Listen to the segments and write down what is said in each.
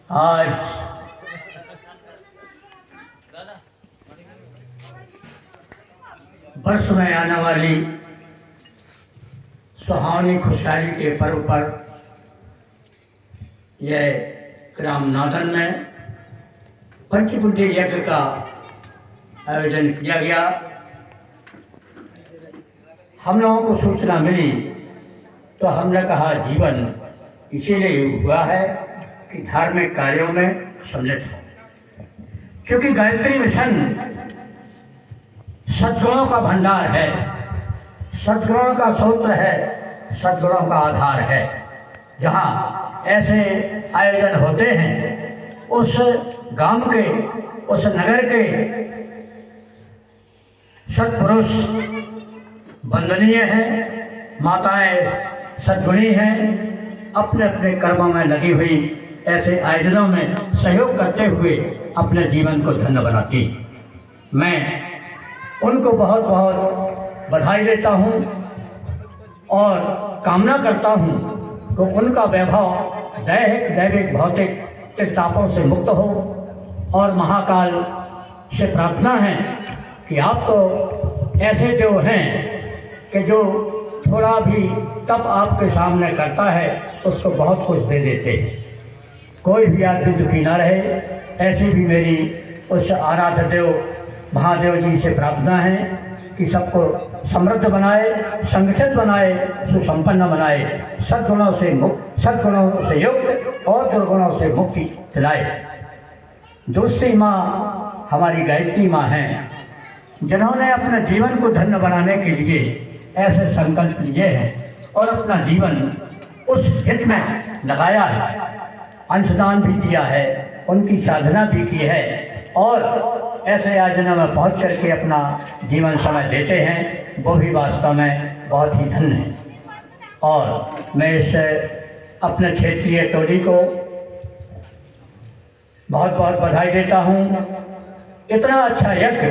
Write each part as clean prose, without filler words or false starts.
आज वर्ष में आने वाली सुहावनी खुशहाली के पर्व पर यह ग्राम नादन में पंचकुंडी यज्ञ का आयोजन किया गया। हम लोगों को सूचना मिली तो हमने कहा जीवन इसीलिए हुआ है कि धार्मिक कार्यों में सम्मिलित हो, क्योंकि गायत्री मिशन सद्गुणों का भंडार है, सद्गुणों का सूत्र है, सद्गुणों का आधार है। जहाँ ऐसे आयोजन होते हैं उस गांव के, उस नगर के सत्पुरुष वंदनीय हैं, माताएं सद्गुणी हैं, अपने अपने कर्मों में लगी हुई ऐसे आयोजनों में सहयोग करते हुए अपने जीवन को धन्य बनाती। मैं उनको बहुत बहुत बधाई देता हूँ और कामना करता हूँ कि उनका वैभव दैहिक दैविक भौतिक के तापों से मुक्त हो। और महाकाल से प्रार्थना है कि आप तो ऐसे देव हैं कि जो थोड़ा भी तप आपके सामने करता है उसको बहुत कुछ दे देते हैं। कोई भी आदमी दुखी ना रहे, ऐसी भी मेरी उस आराध्य देव महादेव जी से प्रार्थना है कि सबको समृद्ध बनाए, संगठित बनाए, सुसंपन्न बनाए, सद्गुणों से मुक्त, सद्गुणों से युक्त और दुर्गुणों से मुक्ति दिलाए। दूसरी माँ हमारी गायत्री माँ हैं, जिन्होंने अपने जीवन को धन्य बनाने के लिए ऐसे संकल्प लिए हैं और अपना जीवन उस हित में लगाया है, अंशदान भी दिया है, उनकी साधना भी की है और ऐसे आयोजनों में पहुँच करके अपना जीवन समय देते हैं। वो भी वास्तव में बहुत ही धन्य है। और मैं इस अपने क्षेत्रीय टोली को बहुत बहुत बधाई देता हूँ। इतना अच्छा यज्ञ,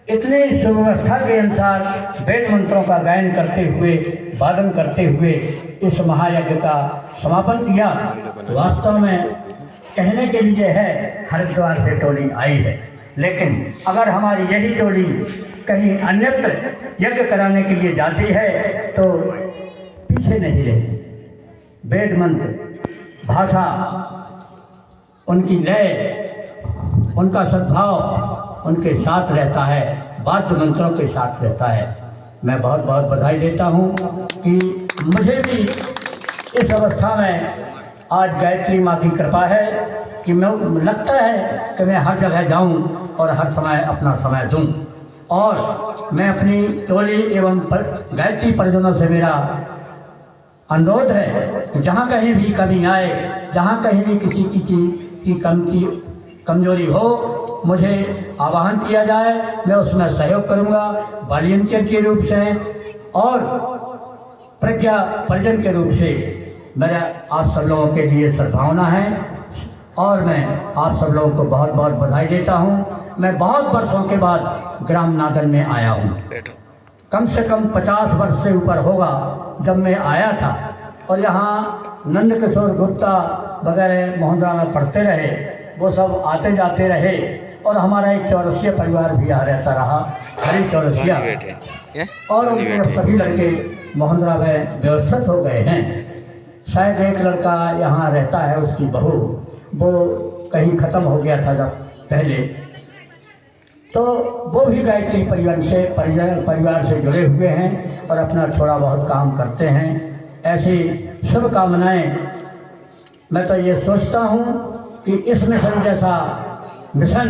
इतनी सुव्यवस्था के अनुसार वेद मंत्रों का गायन करते हुए, वादन करते हुए इस महायज्ञ का समापन किया। वास्तव में कहने के लिए है हरिद्वार से टोली आई है, लेकिन अगर हमारी यही टोली कहीं अन्यत्र यज्ञ कराने के लिए जाती है तो पीछे नहीं रहती। वेद मंत्र, भाषा, उनकी लय, उनका सद्भाव उनके साथ रहता है, वाद्य मंत्रों के साथ रहता है। मैं बहुत बहुत बधाई देता हूँ कि मुझे भी इस अवस्था में आज गायत्री माँ की कृपा है कि मैं लगता है कि मैं हर जगह जाऊँ और हर समय अपना समय दूँ। और मैं अपनी टोली एवं गायत्री परिजनों से मेरा अनुरोध है कि जहाँ कहीं भी कमी आए, जहाँ कहीं भी किसी की कमजोरी हो, मुझे आह्वान किया जाए, मैं उसमें सहयोग करूँगा वॉलंटियर के रूप से और प्रज्ञा परिजन के रूप से। मेरा आप सब लोगों के लिए सद्भावना है और मैं आप सब लोगों को बहुत बहुत बधाई देता हूँ। मैं बहुत वर्षों के बाद ग्राम नादन में आया हूँ, कम से कम 50 वर्ष से ऊपर होगा जब मैं आया था। और यहाँ नंद किशोर गुप्ता वगैरह मोहनरा में पढ़ते रहे, वो सब आते जाते रहे और हमारा एक चौरसिया परिवार भी यहाँ रहता रहा, हरी चौरसिया, और उनके सभी लड़के मोहनरा में व्यवस्थित हो गए हैं। शायद एक लड़का यहाँ रहता है, उसकी बहू, वो कहीं ख़त्म हो गया था जब पहले, तो वो भी गायत्री परिवार से जुड़े हुए हैं और अपना थोड़ा बहुत काम करते हैं। ऐसी शुभकामनाएं। मैं तो ये सोचता हूँ कि इस मिशन जैसा मिशन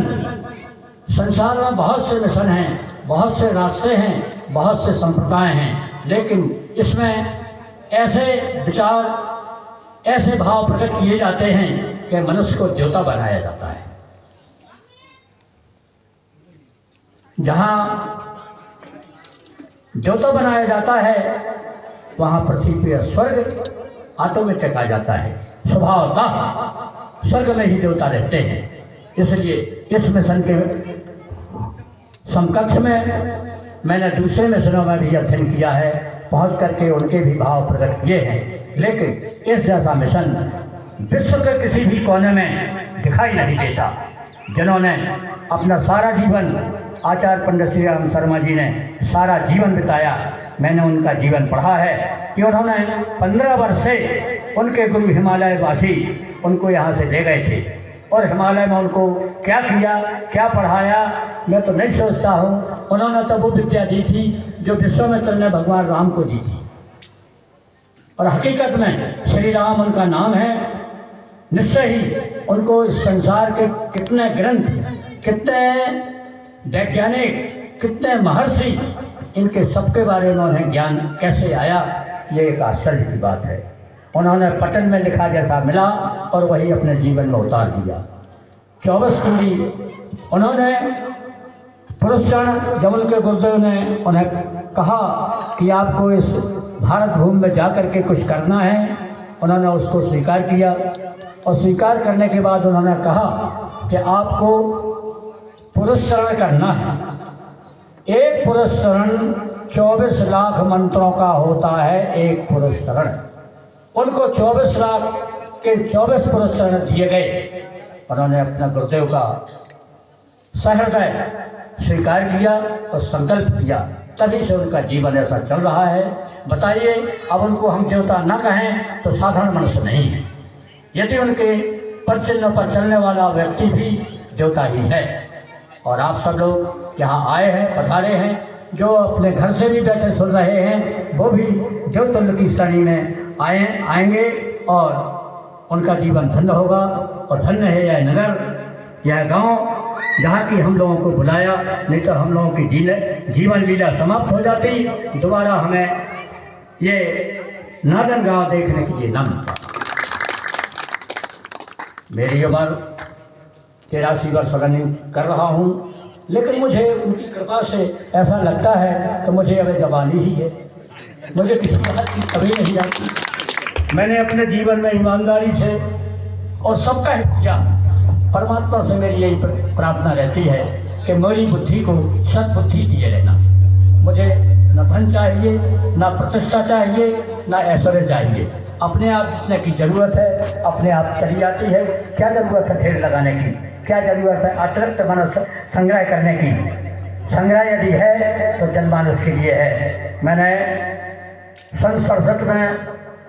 संसार में बहुत से मिशन हैं, बहुत से रास्ते हैं, बहुत से संप्रदाय हैं, लेकिन इसमें ऐसे विचार, ऐसे भाव प्रकट किए जाते हैं कि मनुष्य को देवता बनाया जाता है। जहाँ देवता बनाया जाता है वहाँ पृथ्वी पर स्वर्ग ऑटोमेटिक आ जाता है, स्वभावतः स्वर्ग में ही देवता रहते हैं। इसलिए इस मिशन के समकक्ष में मैंने दूसरे मिशनों में भी अध्ययन किया है, पहुँच करके उनके भी भाव प्रकट किए हैं, लेकिन इस जैसा मिशन विश्व के किसी भी कोने में दिखाई नहीं देता, जिन्होंने अपना सारा जीवन, आचार्य पंडित श्री राम शर्मा जी ने सारा जीवन बिताया। मैंने उनका जीवन पढ़ा है कि उन्होंने 15 वर्ष से उनके गुरु हिमालय वासी उनको यहाँ से ले गए थे और हिमालय में उनको क्या किया, क्या पढ़ाया, मैं तो नहीं सोचता हूँ। उन्होंने तो वो विद्या दी थी जो विश्वामित्र ने भगवान राम को दी थी, और हकीकत में श्री राम उनका नाम है। निश्चय ही उनको इस संसार के कितने ग्रंथ, कितने वैज्ञानिक, कितने महर्षि, इनके सबके बारे में उन्हें ज्ञान कैसे आया, ये एक आश्चर्य की बात है। उन्होंने पटन में लिखा जैसा मिला और वही अपने जीवन में उतार दिया। 24 कुंडी उन्होंने पुरुषचरण, जब उनके गुरुदेव ने उन्हें कहा कि आपको इस भारत भूमि में जाकर के कुछ करना है, उन्होंने उसको स्वीकार किया और स्वीकार करने के बाद उन्होंने कहा कि आपको पुरुषचरण करना है। एक पुरुषचरण 24 लाख मंत्रों का होता है, एक पुरुषचरण। उनको 24 लाख के 24 पुरुषचरण दिए गए। उन्होंने अपना गुरुदेव का सहृदय स्वीकार किया और संकल्प किया, तभी से उनका जीवन ऐसा चल रहा है। बताइए, अब उनको हम देवता न कहें तो साधारण मनुष्य नहीं है। यदि उनके परचिन्हों पर चलने वाला व्यक्ति भी देवता ही है। और आप सब लोग यहाँ आए हैं, पधारे हैं, जो अपने घर से भी बैठे सुन रहे हैं, वो भी देवतुल्य की श्रेणी में आएंगे और उनका जीवन धन्य होगा। और धन्य है यह नगर, यह गांव जहाँ की हम लोगों को बुलाया, नहीं तो हम लोगों की जीवन लीला समाप्त हो जाती। दोबारा हमें ये नादन गांव देखने के लिए न मिलता। मेरी उम्र 83 वर्ष रनिंग कर रहा हूँ, लेकिन मुझे उनकी कृपा से ऐसा लगता है कि मुझे अभी जवानी ही है, मुझे किसी बात की कमी नहीं आती। मैंने अपने जीवन में ईमानदारी से और सबका हित किया। परमात्मा से मेरी यही प्रार्थना रहती है कि मेरी बुद्धि को सद्बुद्धि दिए रहना। मुझे न धन चाहिए, न प्रतिष्ठा चाहिए, न ऐश्वर्य चाहिए। अपने आप जितने की ज़रूरत है अपने आप चली जाती है। क्या ज़रूरत है ढेर लगाने की, क्या ज़रूरत है अतिरिक्त मानस संग्रह करने की। संग्रह यदि है तो जनमानस के लिए है। मैंने सन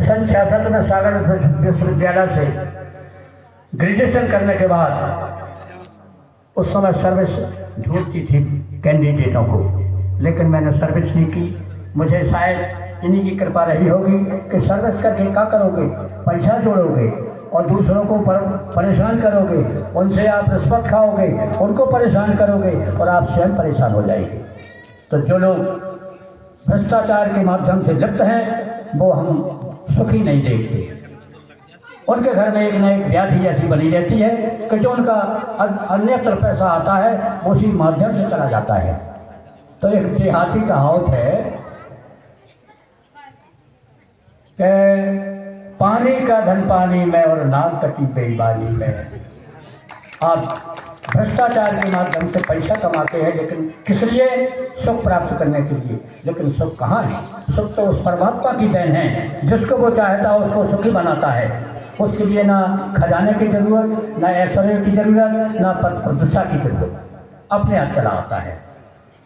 66 में सागर विश्वविद्यालय से ग्रेजुएशन करने के बाद उस समय सर्विस ढूंढती थी कैंडिडेटों को, लेकिन मैंने सर्विस नहीं की। मुझे शायद इन्हीं की कृपा रही होगी कि सर्विस करके क्या करोगे, पैसा जोड़ोगे और दूसरों को परेशान करोगे, उनसे आप रिश्वत खाओगे, उनको परेशान करोगे और आप स्वयं परेशान हो जाएंगे। तो जो लोग भ्रष्टाचार के माध्यम से लिप्त हैं वो हम सुखी नहीं देखते। उनके घर में एक न एक व्याधि ऐसी बनी रहती है कि जो उनका अन्यत्र पैसा आता है उसी माध्यम से चला जाता है। तो एक देहाती कहावत है कि पानी का धन पानी में और नाक कटी बेईमानी में। आप भ्रष्टाचार के माध्यम से पैसा कमाते हैं, लेकिन किस लिए? सुख प्राप्त करने के लिए। लेकिन सुख कहाँ है? सुख तो उस परमात्मा की देन है, जिसको वो चाहता है उसको सुखी बनाता है। उसके लिए ना खजाने की जरूरत, ना ऐश्वर्य की जरूरत, ना पद प्रतिष्ठा की जरूरत, अपने आप चला आता है।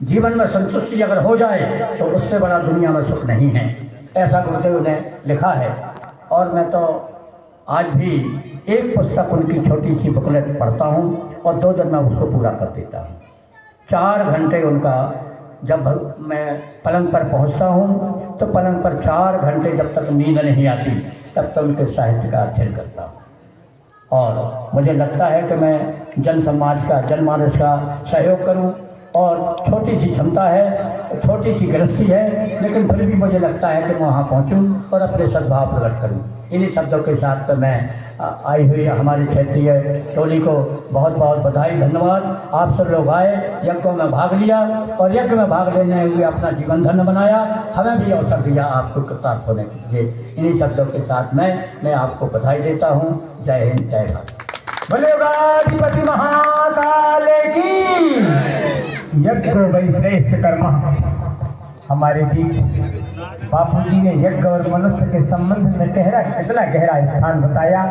जीवन में संतुष्टि अगर हो जाए तो उससे बड़ा दुनिया में सुख नहीं है, ऐसा गुरुदेव ने लिखा है। और मैं तो आज भी एक पुस्तक उनकी छोटी सी बुकलेट पढ़ता हूँ और 2 दिन में उसको पूरा कर देता हूँ। 4 घंटे उनका, जब मैं पलंग पर पहुँचता हूँ तो पलंग पर 4 घंटे जब तक नींद नहीं आती तब तक उनके साहित्य का अध्ययन करता हूँ। और मुझे लगता है कि मैं जन समाज का, जनमानस का सहयोग करूँ। और छोटी सी क्षमता है, छोटी सी गृहस्थी है, लेकिन फिर भी मुझे लगता है कि मैं वहाँ पहुँचूँ और अपने सद्भाव प्रकट करूँ। इन्हीं शब्दों के साथ तो मैं आई हुई हमारी क्षेत्रीय टोली को बहुत बहुत बधाई, धन्यवाद। आप सब लोग आए, यज्ञों में भाग लिया और यज्ञ में भाग लेने हुए अपना जीवन धन्य बनाया। हमें भी अवसर दिया आपको कृतार्थ होने के लिए। इन्हीं शब्दों के साथ मैं आपको बधाई देता हूँ। जय हिंद, जय भारत। बोले राष्ट्रपति महाकाल की। यज्ञ वही श्रेष्ठ कर्म। हमारे बीच बापू जी ने यज्ञ और मनुष्य के संबंध में कितना गहरा स्थान बताया।